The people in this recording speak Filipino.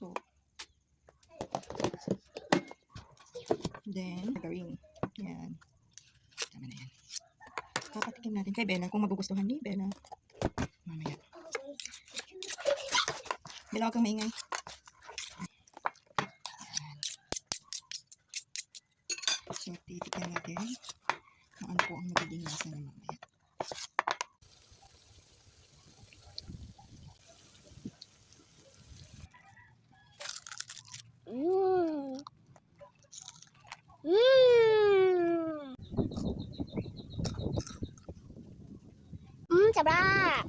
So, then, gagawin. Yan. Tama na yan. Papatikim natin kay Bella kung magugustuhan ni Bella. Mamaya. Bella, huwag kang maingay. Yan. So, titikman natin kung ano po ang magiging lasa na mamaya. Sarap.